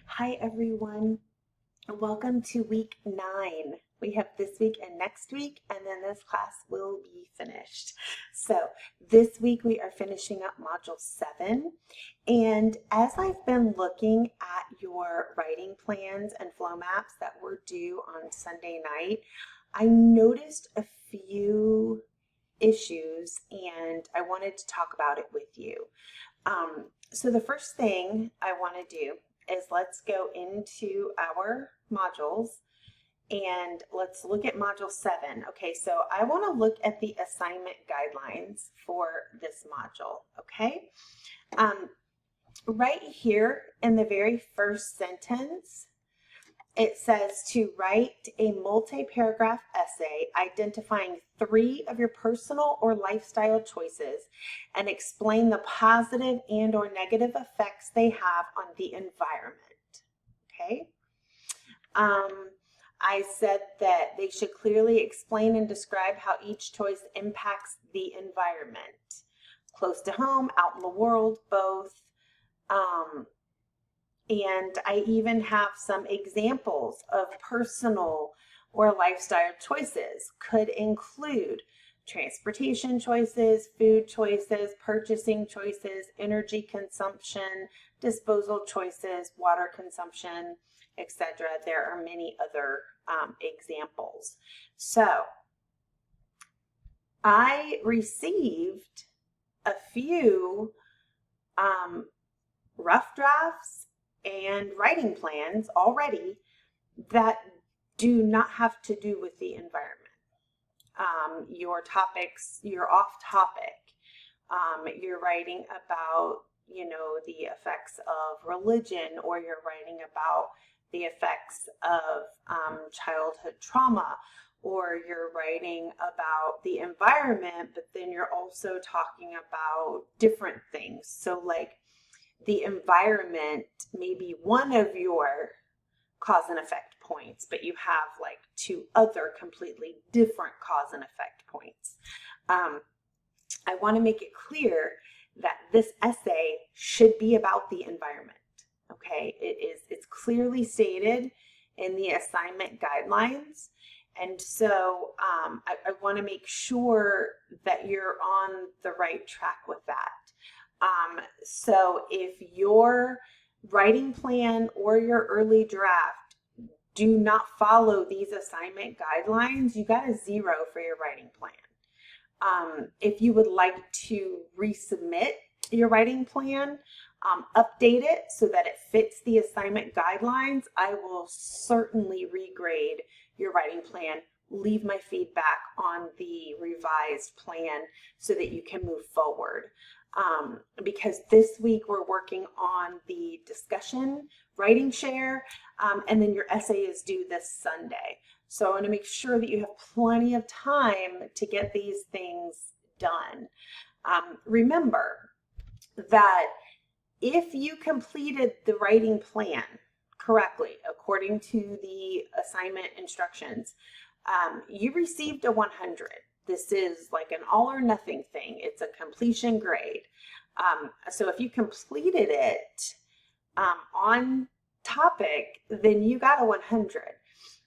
Hi everyone, welcome to week 9. We have this week and next week, and then this class will be finished. So this week we are finishing up module 7, and as I've been looking at your writing plans and flow maps that were due on Sunday night, I noticed a few issues and I wanted to talk about it with you. So the first thing I want to do is let's go into our modules and let's look at module 7. Okay, so I want to look at the assignment guidelines for this module, okay? Right here in the very first sentence, it says to write a multi-paragraph essay identifying 3 of your personal or lifestyle choices and explain the positive and or negative effects they have on the environment. Okay. I said that they should clearly explain and describe how each choice impacts the environment. Close to home, out in the world, both. And I even have some examples of personal or lifestyle choices. Could include transportation choices, food choices, purchasing choices, energy consumption, disposal choices, water consumption, etc. There are many other examples. So I received a few rough drafts and writing plans already that do not have to do with the environment. Your topics, you're off topic. You're writing about, the effects of religion, or you're writing about the effects of childhood trauma, or you're writing about the environment, but then you're also talking about different things. So like the environment may be one of your cause and effect points, but you have like 2 other completely different cause and effect points. I want to make it clear that this essay should be about the environment. Okay, it's clearly stated in the assignment guidelines. And so I want to make sure that you're on the right track with that. So if your writing plan or your early draft do not follow these assignment guidelines, you got a 0 for your writing plan. If you would like to resubmit your writing plan, update it so that it fits the assignment guidelines, I will certainly regrade your writing plan, leave my feedback on the revised plan so that you can move forward. Because this week we're working on the discussion writing share, and then your essay is due this Sunday. So I want to make sure that you have plenty of time to get these things done. Remember that if you completed the writing plan correctly, according to the assignment instructions, you received a 100. This is like an all or nothing thing. It's a completion grade. So if you completed it on topic, then you got a 100.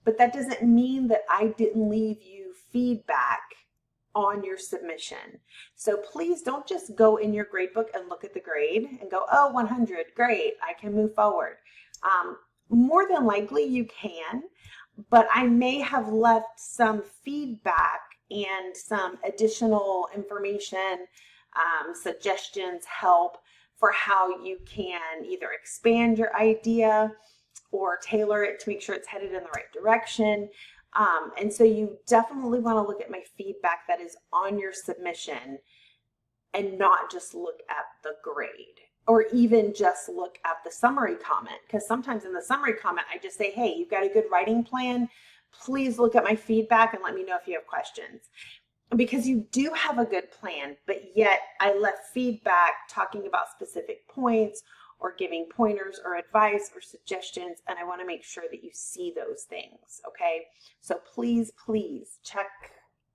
But that doesn't mean that I didn't leave you feedback on your submission. So please don't just go in your gradebook and look at the grade and go, oh, 100, great, I can move forward. More than likely you can, but I may have left some feedback and some additional information, suggestions, help for how you can either expand your idea or tailor it to make sure it's headed in the right direction. And so you definitely want to look at my feedback that is on your submission and not just look at the grade, or even just look at the summary comment, because sometimes in the summary comment I just say, hey, you've got a good writing plan, please look at my feedback and let me know if you have questions. Because you do have a good plan, but yet I left feedback talking about specific points or giving pointers or advice or suggestions, and I want to make sure that you see those things, okay? So please, please check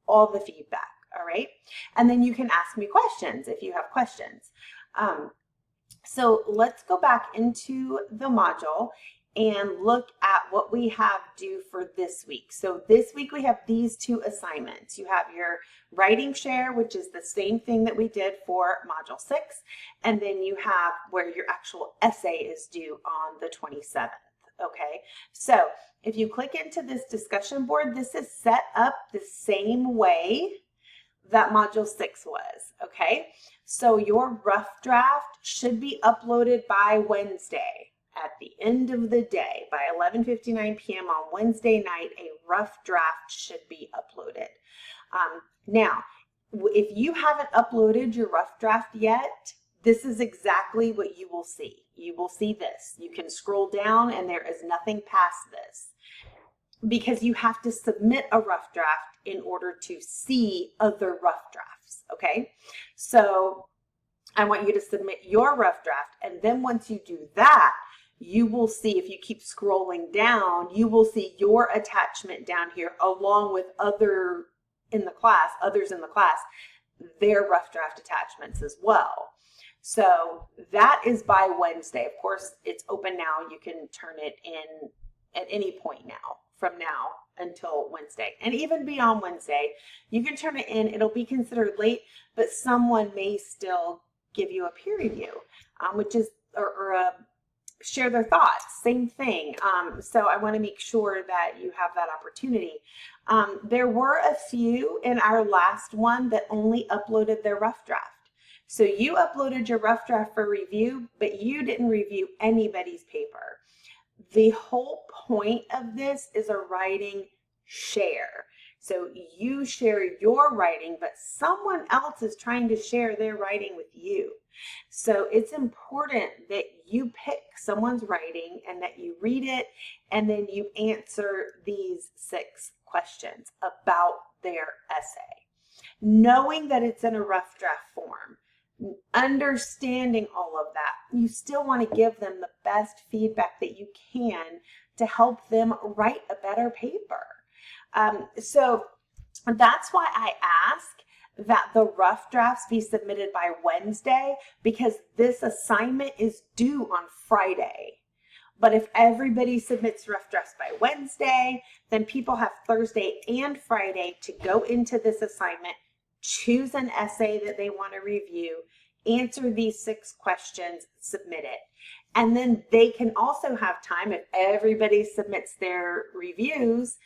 all the feedback, all right? And then you can ask me questions if you have questions. So let's go back into the module and look at what we have due for this week. So this week we have these two assignments. You have your writing share, which is the same thing that we did for module 6, and then you have where your actual essay is due on the 27th. Okay, so if you click into this discussion board, this is set up the same way that module 6 was. Okay, so your rough draft should be uploaded by Wednesday. At the end of the day, by 11:59 p.m. on Wednesday night, a rough draft should be uploaded. Now, if you haven't uploaded your rough draft yet, this is exactly what you will see. You will see this. You can scroll down and there is nothing past this, because you have to submit a rough draft in order to see other rough drafts, okay? So I want you to submit your rough draft, and then once you do that, you will see, if you keep scrolling down, you will see your attachment down here along with others in the class, their rough draft attachments as well. So that is by Wednesday. Of course, it's open now. You can turn it in at any point now, from now until Wednesday. And even beyond Wednesday, you can turn it in. It'll be considered late, but someone may still give you a peer review, which is, or share their thoughts, same thing. So I want to make sure that you have that opportunity. There were a few in our last one that only uploaded their rough draft. So you uploaded your rough draft for review, but you didn't review anybody's paper. The whole point of this is a writing share. So you share your writing, but someone else is trying to share their writing with you. So it's important that you pick someone's writing and that you read it, and then you answer these 6 questions about their essay. Knowing that it's in a rough draft form, understanding all of that, you still want to give them the best feedback that you can to help them write a better paper. So that's why I ask that the rough drafts be submitted by Wednesday, because this assignment is due on Friday. But if everybody submits rough drafts by Wednesday, then people have Thursday and Friday to go into this assignment, choose an essay that they want to review, answer these 6 questions, submit it. And then they can also have time, if everybody submits their reviews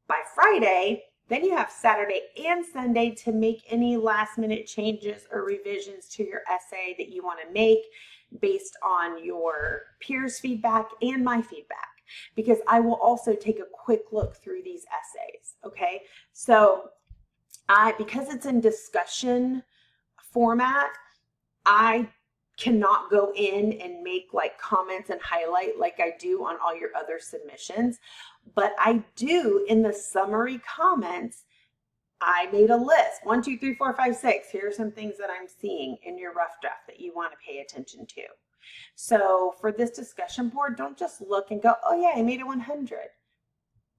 by Friday, then you have Saturday and Sunday to make any last minute changes or revisions to your essay that you want to make based on your peers' feedback and my feedback, because I will also take a quick look through these essays, okay? So because it's in discussion format, I cannot go in and make like comments and highlight like I do on all your other submissions, but I do in the summary comments. I made a list, 1, 2, 3, 4, 5, 6. Here are some things that I'm seeing in your rough draft that you want to pay attention to. So for this discussion board, don't just look and go, oh yeah, I made it 100.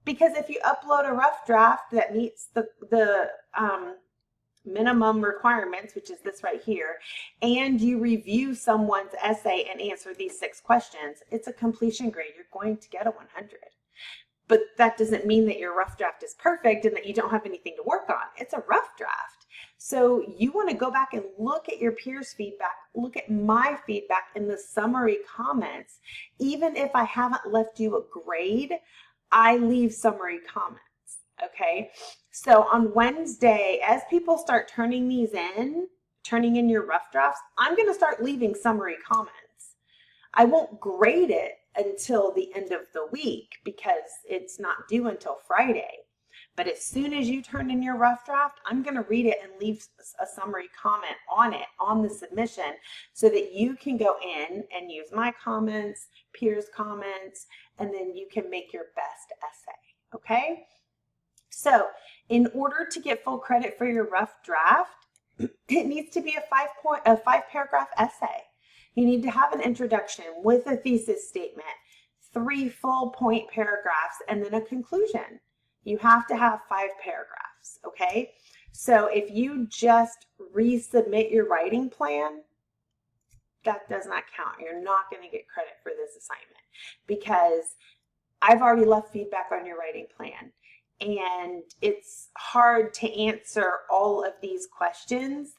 Because if you upload a rough draft that meets the minimum requirements, which is this right here, and you review someone's essay and answer these 6 questions, it's a completion grade. You're going to get a 100. But that doesn't mean that your rough draft is perfect and that you don't have anything to work on. It's a rough draft. So you want to go back and look at your peers' feedback, look at my feedback in the summary comments. Even if I haven't left you a grade, I leave summary comments. Okay, so on Wednesday, as people start turning in your rough drafts, I'm going to start leaving summary comments. I won't grade it until the end of the week because it's not due until Friday. But as soon as you turn in your rough draft, I'm going to read it and leave a summary comment on it, on the submission, so that you can go in and use my comments, peers' comments, and then you can make your best essay, okay? So in order to get full credit for your rough draft, it needs to be a 5-paragraph essay. You need to have an introduction with a thesis statement, 3 full point paragraphs, and then a conclusion. You have to have 5 paragraphs, okay? So if you just resubmit your writing plan, that does not count. You're not going to get credit for this assignment because I've already left feedback on your writing plan. And it's hard to answer all of these questions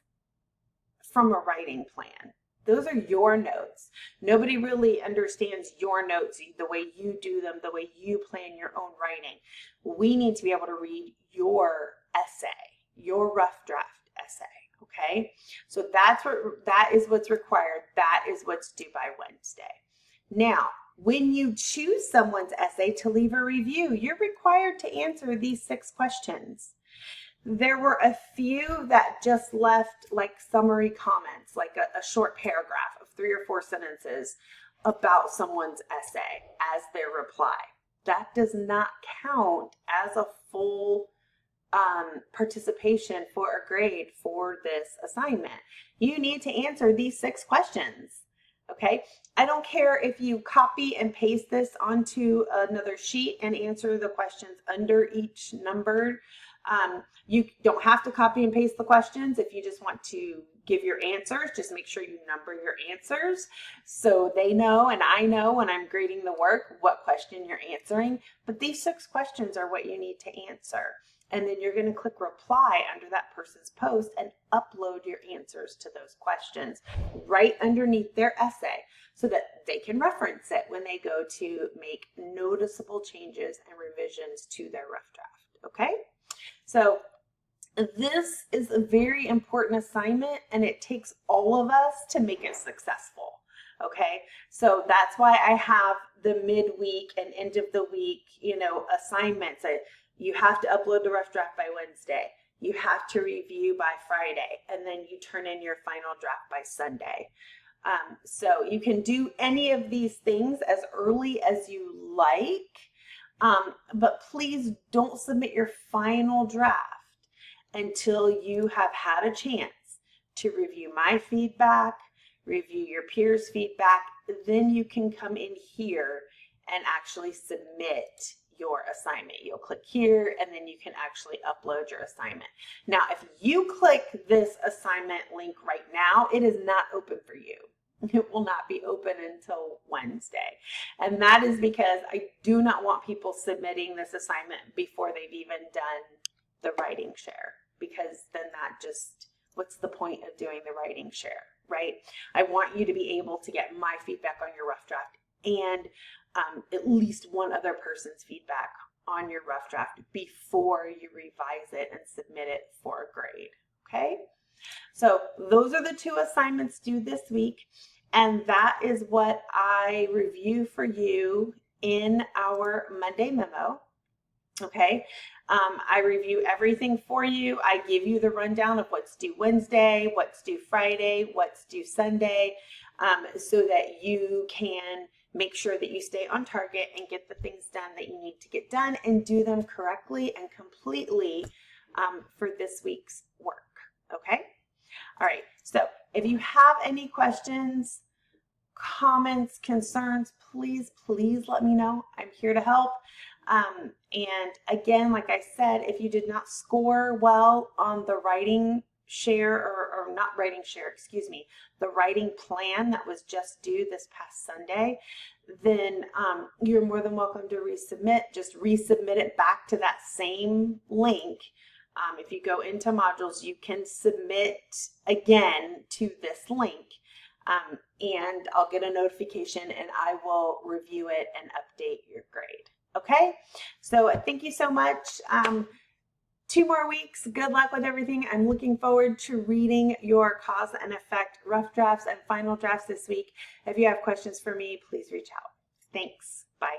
from a writing plan. Those are your notes. Nobody really understands your notes, the way you do them, the way you plan your own writing. We need to be able to read your essay, your rough draft essay, okay? So that is what's required. That is what's due by Wednesday. Now, when you choose someone's essay to leave a review, you're required to answer these 6 questions. There were a few that just left like summary comments, like a short paragraph of 3 or 4 sentences about someone's essay as their reply. That does not count as a full participation for a grade for this assignment. You need to answer these 6 questions. Okay, I don't care if you copy and paste this onto another sheet and answer the questions under each numbered. You don't have to copy and paste the questions. If you just want to give your answers, just make sure you number your answers so they know and I know when I'm grading the work what question you're answering. But these 6 questions are what you need to answer. And then you're going to click reply under that person's post and upload your answers to those questions right underneath their essay so that they can reference it when they go to make noticeable changes and revisions to their rough draft. Okay? So this is a very important assignment and it takes all of us to make it successful. Okay, so that's why I have the midweek and end of the week, assignments. You have to upload the rough draft by Wednesday. You have to review by Friday, and then you turn in your final draft by Sunday. So you can do any of these things as early as you like, but please don't submit your final draft until you have had a chance to review my feedback, review your peers' feedback. Then you can come in here and actually submit your assignment. You'll click here and then you can actually upload your assignment. Now, if you click this assignment link right now, it is not open for you. It will not be open until Wednesday. And that is because I do not want people submitting this assignment before they've even done the writing share, because then that just, what's the point of doing the writing share, right? I want you to be able to get my feedback on your rough draft and at least one other person's feedback on your rough draft before you revise it and submit it for a grade, okay? So those are the 2 assignments due this week, and that is what I review for you in our Monday memo, okay? I review everything for you. I give you the rundown of what's due Wednesday, what's due Friday, what's due Sunday, so that you can make sure that you stay on target and get the things done that you need to get done and do them correctly and completely for this week's work, okay? All right, so if you have any questions, comments, concerns, please let me know. I'm here to help. And again, like I said, if you did not score well on the writing share or not writing share, excuse me, the writing plan that was just due this past Sunday, then you're more than welcome to resubmit. Just resubmit it back to that same link. If you go into modules, you can submit again to this link, and I'll get a notification and I will review it and update your grade. Okay, so thank you so much. 2 more weeks. Good luck with everything. I'm looking forward to reading your cause and effect rough drafts and final drafts this week. If you have questions for me, please reach out. Thanks. Bye.